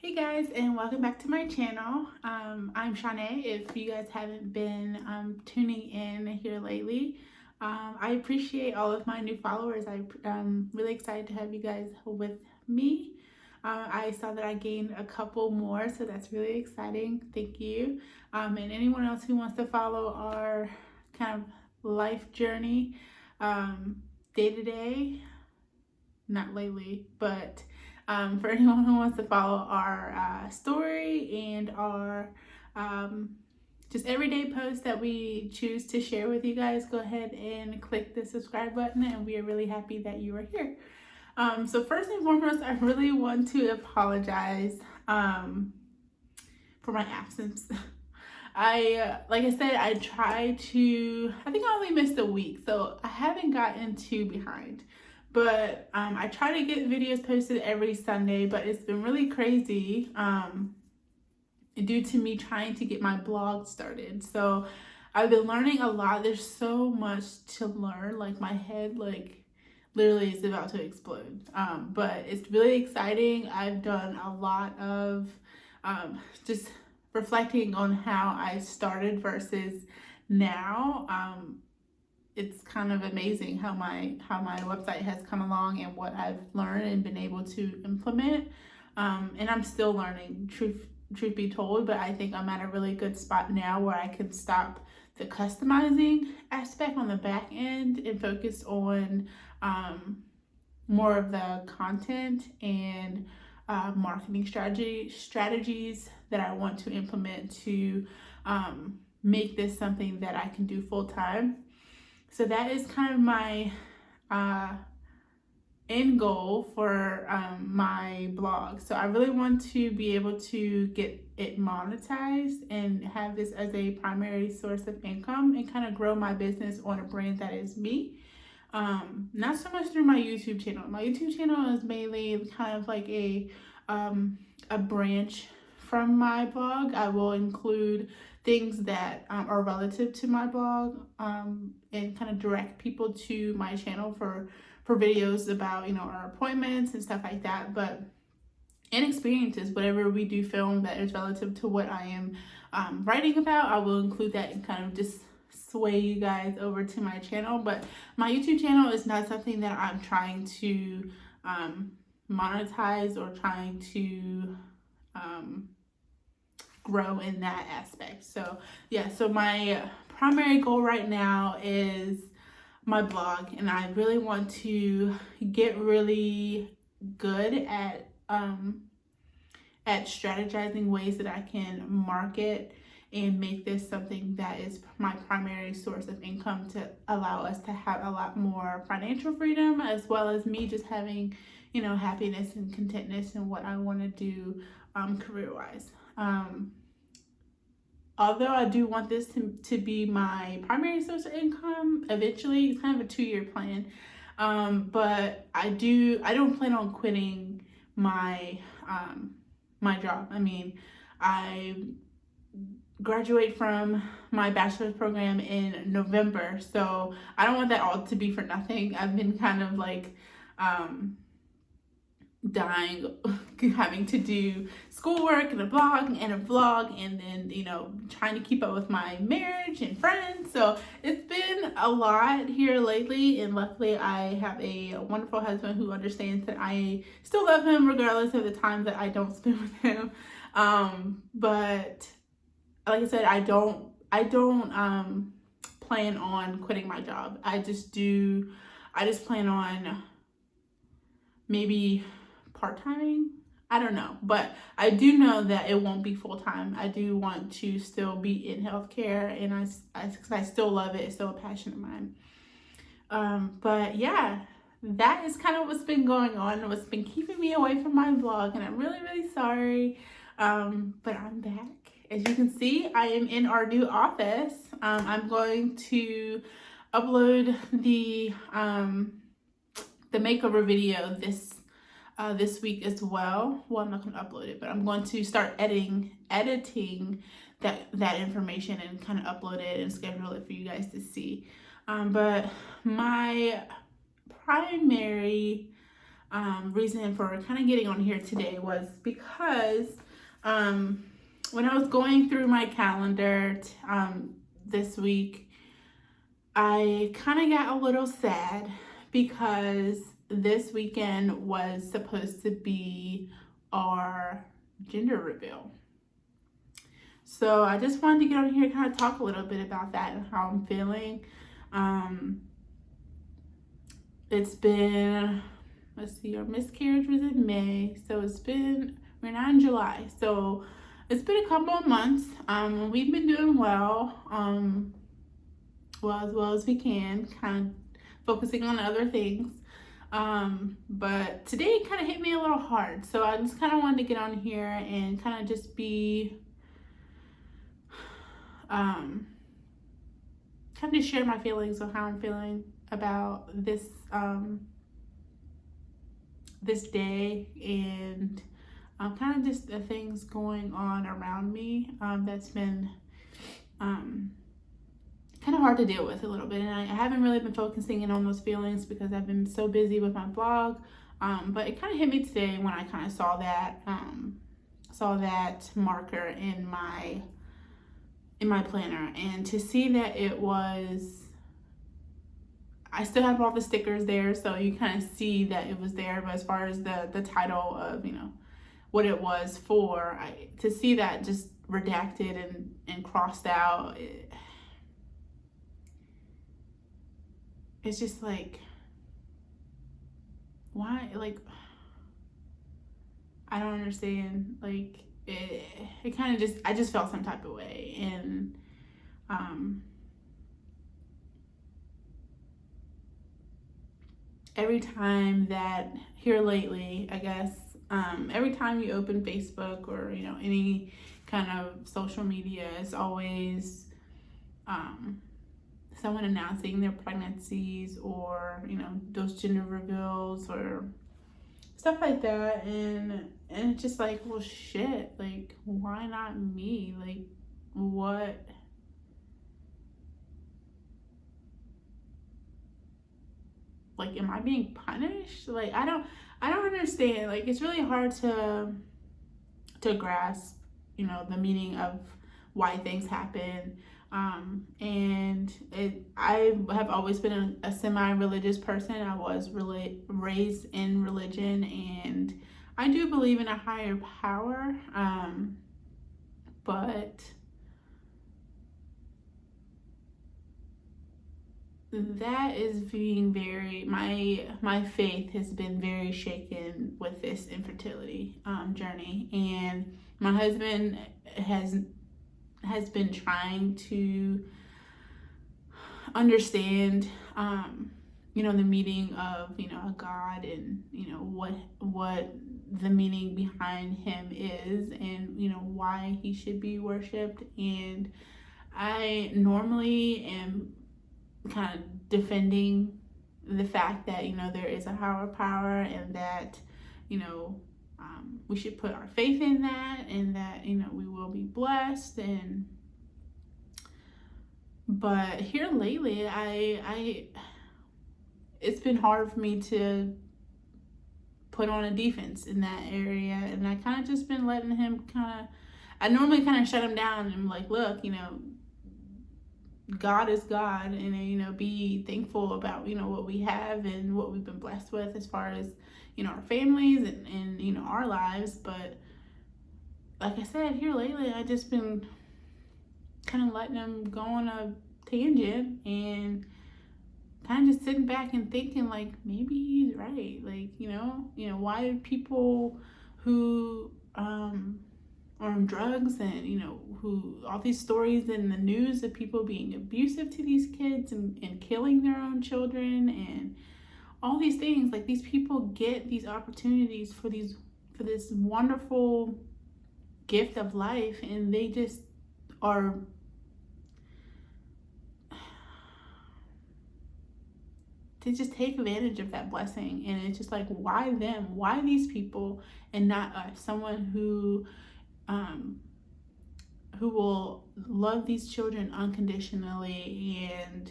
Hey guys, and welcome back to my channel. I'm Shanae. If you guys haven't been tuning in here lately, I appreciate all of my new followers. I'm really excited to have you guys with me. I saw that I gained a couple more, so that's really exciting. Thank you. And anyone else who wants to follow our kind of life journey, day to day, not lately, but for anyone who wants to follow our story and our just everyday posts that we choose to share with you guys, go ahead and click the subscribe button, and we are really happy that you are here. So first and foremost, I really want to apologize for my absence. Like I said, I think I only missed a week, so I haven't gotten too behind. But I try to get videos posted every Sunday, but it's been really crazy due to me trying to get my blog started. So I've been learning a lot. There's so much to learn. Like my head, literally is about to explode. But it's really exciting. I've done a lot of just reflecting on how I started versus now. It's kind of amazing how my website has come along and what I've learned and been able to implement. And I'm still learning, truth be told, but I think I'm at a really good spot now where I can stop the customizing aspect on the back end and focus on more of the content and marketing strategies that I want to implement to make this something that I can do full time. So that is kind of my end goal for my blog. So I really want to be able to get it monetized and have this as a primary source of income and kind of grow my business on a brand that is me. Not so much through my YouTube channel. My YouTube channel is mainly kind of like a branch from my blog. I will include things that are relative to my blog and kind of direct people to my channel for videos about, our appointments and stuff like that. But and experiences, whatever we do film that is relative to what I am writing about, I will include that and kind of just sway you guys over to my channel. But my YouTube channel is not something that I'm trying to monetize or trying to grow in that aspect. So yeah, so my primary goal right now is my blog, and I really want to get really good at strategizing ways that I can market and make this something that is my primary source of income to allow us to have a lot more financial freedom, as well as me just having, happiness and contentness in what I want to do career-wise. Although I do want this to be my primary source of income eventually, it's kind of a 2-year plan. But I don't plan on quitting my my job. I mean, I graduate from my bachelor's program in November, so I don't want that all to be for nothing. I've been kind of dying having to do schoolwork and a blog and a vlog, and then trying to keep up with my marriage and friends. So it's been a lot here lately, and luckily I have a wonderful husband who understands that I still love him regardless of the time that I don't spend with him. But like I said, I don't plan on quitting my job. I just plan on maybe part-timing. I don't know, but I do know that it won't be full-time. I do want to still be in healthcare, and I still love it. It's still a passion of mine. But yeah, that is kind of what's been going on, what's been keeping me away from my vlog, and I'm really, really sorry. But I'm back. As you can see, I am in our new office. I'm going to upload the makeover video this week as well. Well, I'm not going to upload it, but I'm going to start editing that information and kind of upload it and schedule it for you guys to see. But my primary reason for kind of getting on here today was because when I was going through my calendar this week, I kind of got a little sad because this weekend was supposed to be our gender reveal. So I just wanted to get on here and kind of talk a little bit about that and how I'm feeling. It's been, let's see, our miscarriage was in May. So we're now in July. So it's been a couple of months. We've been doing well. As well as we can, kind of focusing on other things. But today kind of hit me a little hard. So I just kind of wanted to get on here and kind of just be, kind of share my feelings of how I'm feeling about this, this day and kind of just the things going on around me that's been kind of hard to deal with a little bit, and I haven't really been focusing in on those feelings because I've been so busy with my blog, but it kind of hit me today when I kind of saw that marker in my planner, and to see that it was, I still have all the stickers there, so you kind of see that it was there, but as far as the title of, you know, what it was for, to see that just redacted and crossed out, it's just like, why? Like, I don't understand. Like, it kind of just, I just felt some type of way. And every time that, here lately, I guess, every time you open Facebook or, you know, any kind of social media, it's always someone announcing their pregnancies or, you know, those gender reveals or stuff like that, and it's just like, well, shit, like, why not me? Like, what? Like, am I being punished? Like, I don't understand. Like, it's really hard to grasp, you know, the meaning of why things happen. And I have always been a semi-religious person. I was really raised in religion, and I do believe in a higher power. But that is being very, my faith has been very shaken with this infertility journey, and my husband has been trying to understand, you know, the meaning of, you know, a God, and, you know, what the meaning behind him is, and, you know, why he should be worshipped. And I normally am kind of defending the fact that, you know, there is a higher power, and that, you know, we should put our faith in that, and that, you know, we will be blessed. And but here lately, it's been hard for me to put on a defense in that area, and I kind of just been letting him I normally kind of shut him down, and I'm like, look, you know, God is God, and, you know, be thankful about, you know, what we have and what we've been blessed with as far as, you know, our families and you know, our lives. But like I said, here lately, I just been kind of letting him go on a tangent, and kind of just sitting back and thinking, like, maybe he's right. Like, you know, why do people who are on drugs, and, you know, who, all these stories in the news of people being abusive to these kids and killing their own children and all these things, like, these people get these opportunities for this wonderful gift of life, and they just are, they just take advantage of that blessing. And it's just like, why them? Why these people and not us? Someone who will love these children unconditionally, and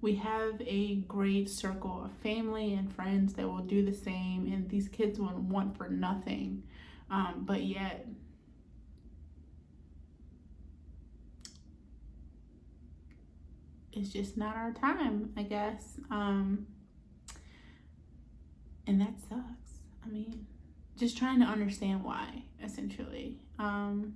we have a great circle of family and friends that will do the same, and these kids would want for nothing. But yet, it's just not our time, I guess. And that sucks. I mean, just trying to understand why, essentially. And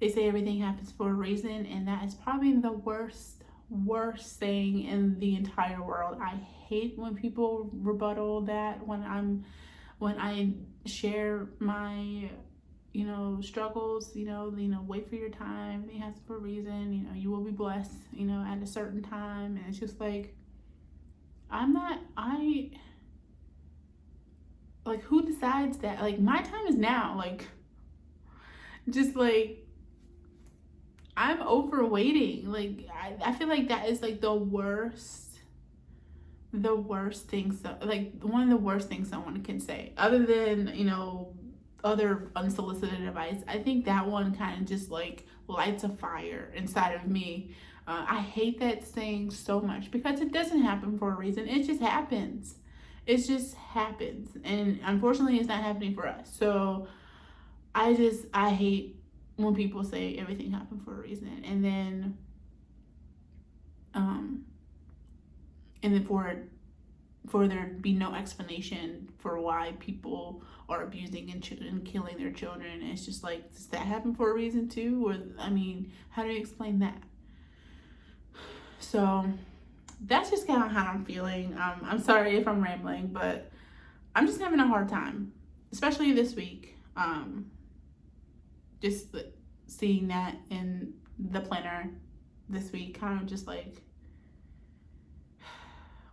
they say everything happens for a reason, and that is probably the worst thing in the entire world. I hate when people rebuttal that when I share my struggles, wait for your time, it happens for a reason, you will be blessed, at a certain time. And it's just like, who decides that? Like, my time is now. Like, just like, I'm over waiting. Like, I feel like that is like the worst thing. So, like, one of the worst things someone can say, other than, other unsolicited advice. I think that one kind of just like lights a fire inside of me. I hate that saying so much because it doesn't happen for a reason. It just happens. It just happens. And unfortunately, it's not happening for us. So I hate when people say everything happened for a reason. And then for there to be no explanation for why people are abusing and killing their children. It's just like, does that happen for a reason too? Or, I mean, how do you explain that? So that's just kind of how I'm feeling. I'm sorry if I'm rambling, but I'm just having a hard time, especially this week. Just seeing that in the planner this week, kind of just like,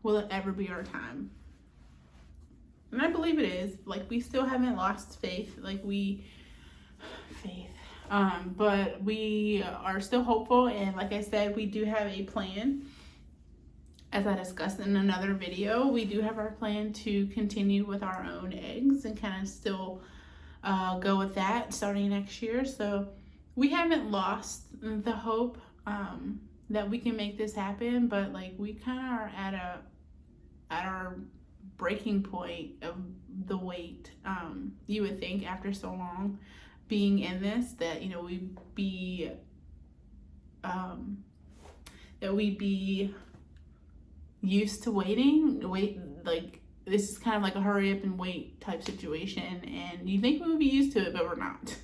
will it ever be our time? And I believe it is. Like, we still haven't lost faith. But we are still hopeful. And like I said, we do have a plan. As I discussed in another video, we do have our plan to continue with our own eggs and kind of still go with that starting next year. So we haven't lost the hope that we can make this happen, but like, we kind of are at our breaking point of the wait. You would think after so long being in this that we'd be used to wait, like, this is kind of like a hurry up and wait type situation, and you think we would be used to it, but we're not.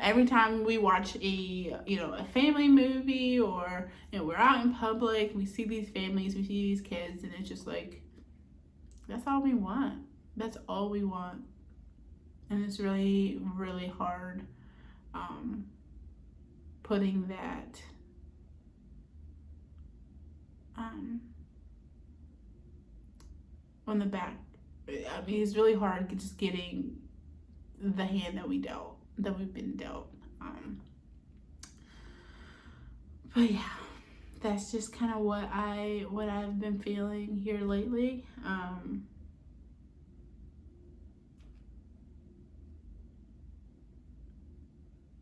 Every time we watch a family movie, or we're out in public, we see these families, we see these kids, and it's just like, that's all we want. That's all we want. And it's really, really hard putting that on the back. I mean, it's really hard just getting the hand that we've been dealt. But yeah, that's just kind of what I've been feeling here lately.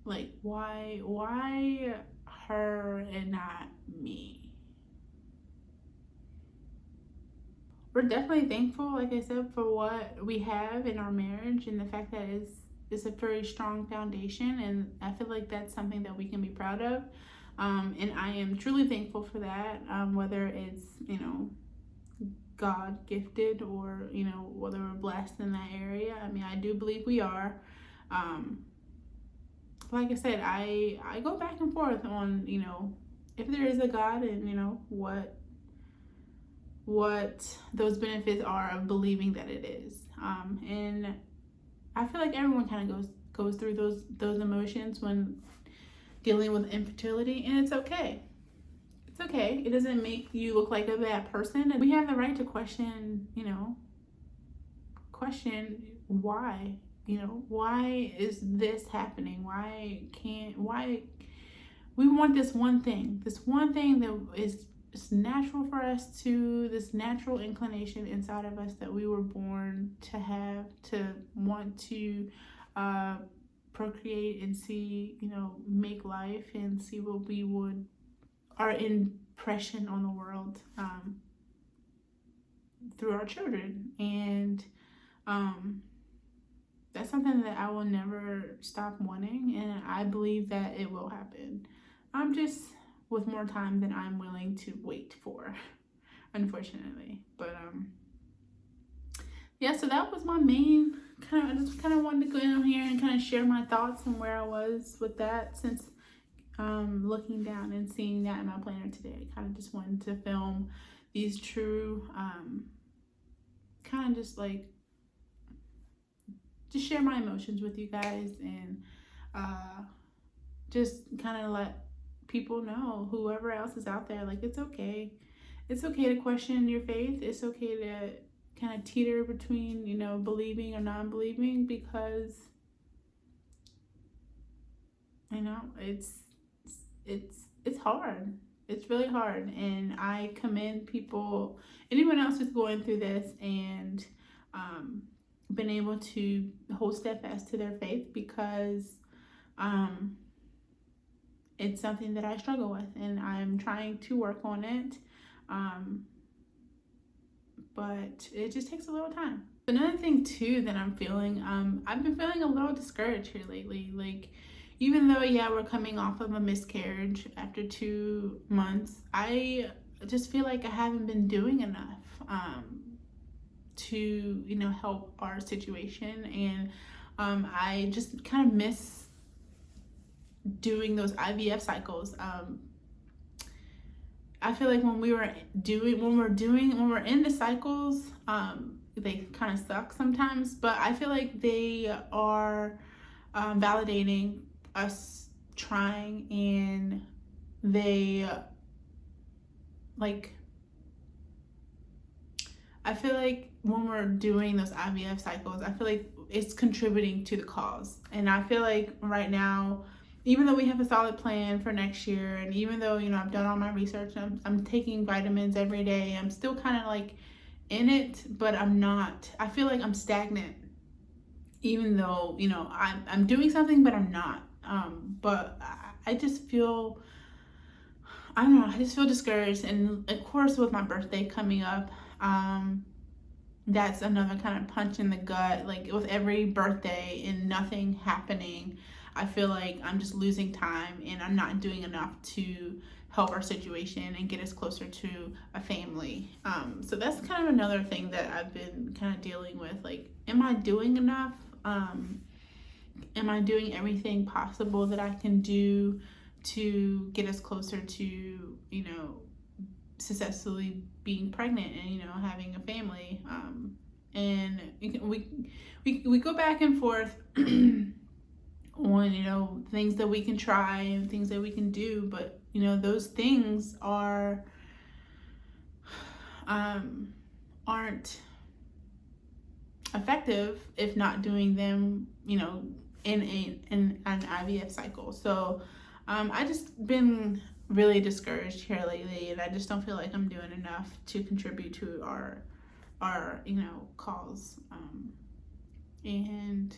Like, why her and not me? We're definitely thankful, like I said, for what we have in our marriage, and the fact that it's a very strong foundation, and I feel like that's something that we can be proud of. And I am truly thankful for that, whether it's God gifted, or whether we're blessed in that area. I mean, I do believe we are. Like I said, I go back and forth on if there is a God, and what those benefits are of believing that it is. And I feel like everyone kind of goes through those emotions when dealing with infertility, and it's okay. It's okay. It doesn't make you look like a bad person. And we have the right to question why. Why is this happening? Why we want this one thing that is natural for us, this natural inclination inside of us that we were born to have, to want to procreate and see, make life and see what we are in oppression on the world through our children. And that's something that I will never stop wanting, and I believe that it will happen. I'm just with more time than I'm willing to wait for, unfortunately. But yeah, so that was my main kind of, I just kind of wanted to go in here and kind of share my thoughts and where I was with that, since looking down and seeing that in my planner today. I kind of just wanted to film these true kind of just like just share my emotions with you guys, and just kind of let people know, whoever else is out there, like, it's okay. It's okay to question your faith. It's okay to kind of teeter between, you know, believing or non-believing, because, you know, it's hard. It's really hard, and I commend people, anyone else who's going through this and been able to hold steadfast to their faith, because it's something that I struggle with, and I'm trying to work on it, but it just takes a little time. Another thing too that I'm feeling, I've been feeling a little discouraged here lately. Like, even though, yeah, we're coming off of a miscarriage after 2 months, I just feel like I haven't been doing enough to, you know, help our situation. And I just kind of miss doing those IVF cycles. I feel like when we're in the cycles, they kind of suck sometimes, but I feel like they are validating us trying, and they like, I feel like when we're doing those IVF cycles, I feel like it's contributing to the cause. And I feel like right now, even though we have a solid plan for next year, and even though, you know, I've done all my research, I'm taking vitamins every day, I'm still kind of like in it, but I'm not, I feel like I'm stagnant, even though, you know, I'm doing something, but I'm not. But I just feel, I don't know, I just feel discouraged. And of course, with my birthday coming up, that's another kind of punch in the gut. Like, with every birthday and nothing happening, I feel like I'm just losing time, and I'm not doing enough to help our situation and get us closer to a family. So that's kind of another thing that I've been kind of dealing with. Like, am I doing enough? Am I doing everything possible that I can do to get us closer to, you know, successfully being pregnant and, you know, having a family? And we go back and forth on, you know, things that we can try and things that we can do, but, you know, those things aren't effective if not doing them, you know, in an IVF cycle. So I just been really discouraged here lately, and I just don't feel like I'm doing enough to contribute to our you know, cause. And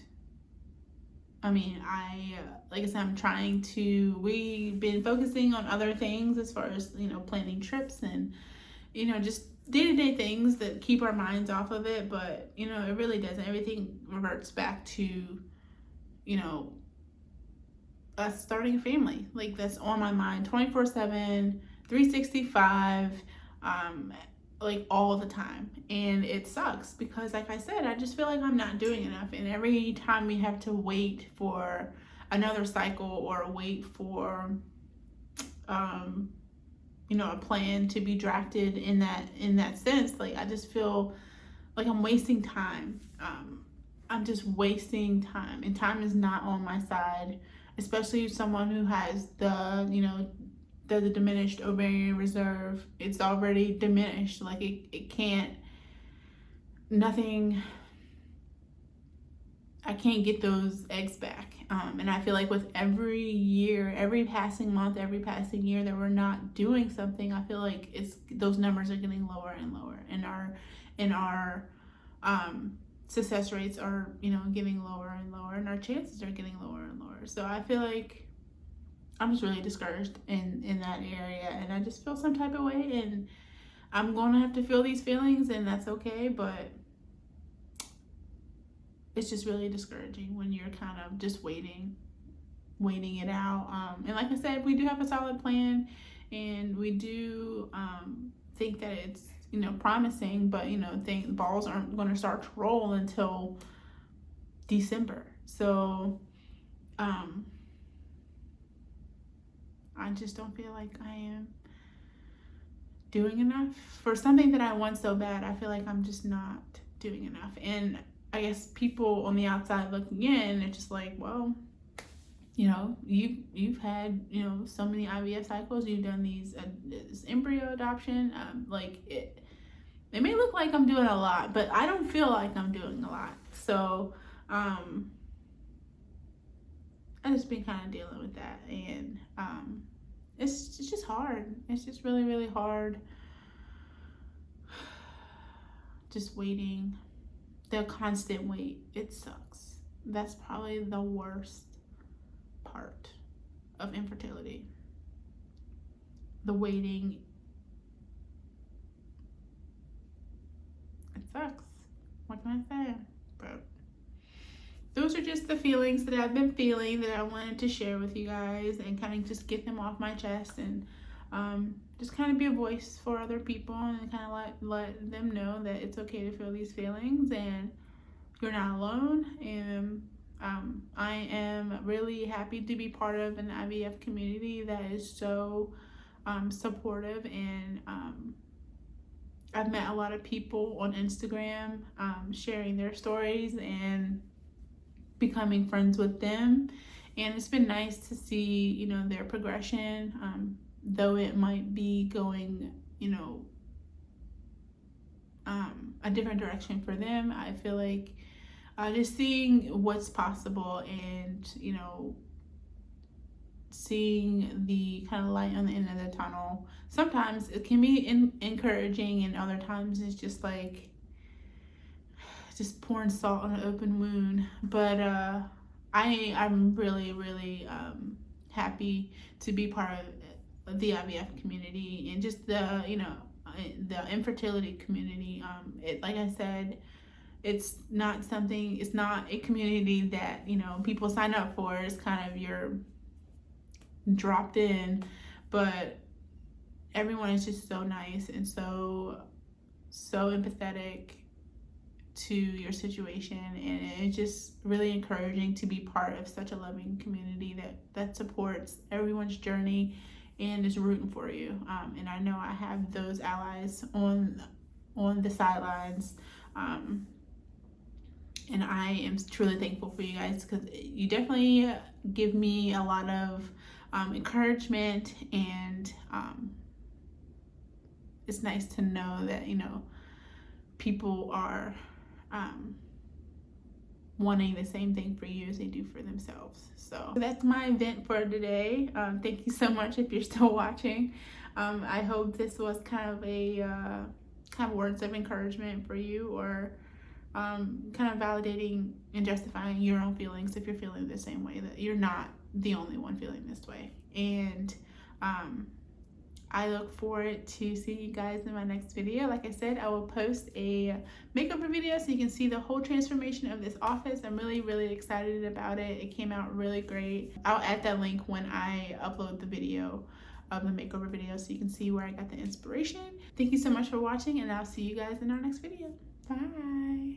I mean, like I said, we've been focusing on other things as far as, you know, planning trips and, you know, just day-to-day things that keep our minds off of it. But, you know, it really doesn't. Everything reverts back to, you know, us starting a family. Like, that's on my mind 24/7, 365, like, all the time. And it sucks because, like I said, I just feel like I'm not doing enough. And every time we have to wait for another cycle or wait for you know, a plan to be drafted in that sense, like, I just feel like I'm wasting time. I'm just wasting time, and time is not on my side, especially someone who has the, you know, the diminished ovarian reserve. It's already diminished. Like, it can't, nothing, I can't get those eggs back. And I feel like with every year, every passing month, every passing year that we're not doing something, I feel like those numbers are getting lower and lower, and our success rates are, you know, getting lower and lower, and our chances are getting lower and lower. So I feel like I'm just really discouraged in that area, and I just feel some type of way, and I'm going to have to feel these feelings, and that's okay, but it's just really discouraging when you're kind of just waiting it out. And like I said, we do have a solid plan, and we do think that it's, you know, promising, but, you know, think balls aren't going to start to roll until December. So I just don't feel like I am doing enough for something that I want so bad. I feel like I'm just not doing enough. And I guess people on the outside looking in, they're just like, well, you know, you've had, you know, so many IVF cycles, you've done these this embryo adoption, like it may look like I'm doing a lot, but I don't feel like I'm doing a lot. So I just been kind of dealing with that, and it's just hard. It's just really, really hard. Just waiting, the constant wait, it sucks. That's probably the worst part of infertility. The waiting, it sucks. What can I say? But those are just the feelings that I've been feeling that I wanted to share with you guys, and kind of just get them off my chest, and just kind of be a voice for other people, and kind of let them know that it's okay to feel these feelings, and you're not alone. And I am really happy to be part of an IVF community that is so supportive, and I've met a lot of people on Instagram sharing their stories and becoming friends with them, and it's been nice to see, you know, their progression, though it might be going, you know, a different direction for them. I feel like just seeing what's possible, and, you know, seeing the kind of light on the end of the tunnel. Sometimes it can be encouraging, and other times it's just like just pouring salt on an open wound. But I'm really, really happy to be part of the IVF community, and just the, you know, the infertility community. Like I said, it's not a community that, you know, people sign up for. It's kind of you're dropped in, but everyone is just so nice and so empathetic to your situation, and it's just really encouraging to be part of such a loving community that supports everyone's journey and is rooting for you. And I know I have those allies on the sidelines, and I am truly thankful for you guys, because you definitely give me a lot of encouragement, and it's nice to know that, you know, people are wanting the same thing for you as they do for themselves. So that's my event for today. Thank you so much if you're still watching. I hope this was kind of a kind of words of encouragement for you, or kind of validating and justifying your own feelings if you're feeling the same way, that you're not the only one feeling this way. And I look forward to seeing you guys in my next video. Like I said, I will post a makeover video so you can see the whole transformation of this office. I'm really, really excited about it. It came out really great. I'll add that link when I upload the video of the makeover video, so you can see where I got the inspiration. Thank you so much for watching, and I'll see you guys in our next video. Bye.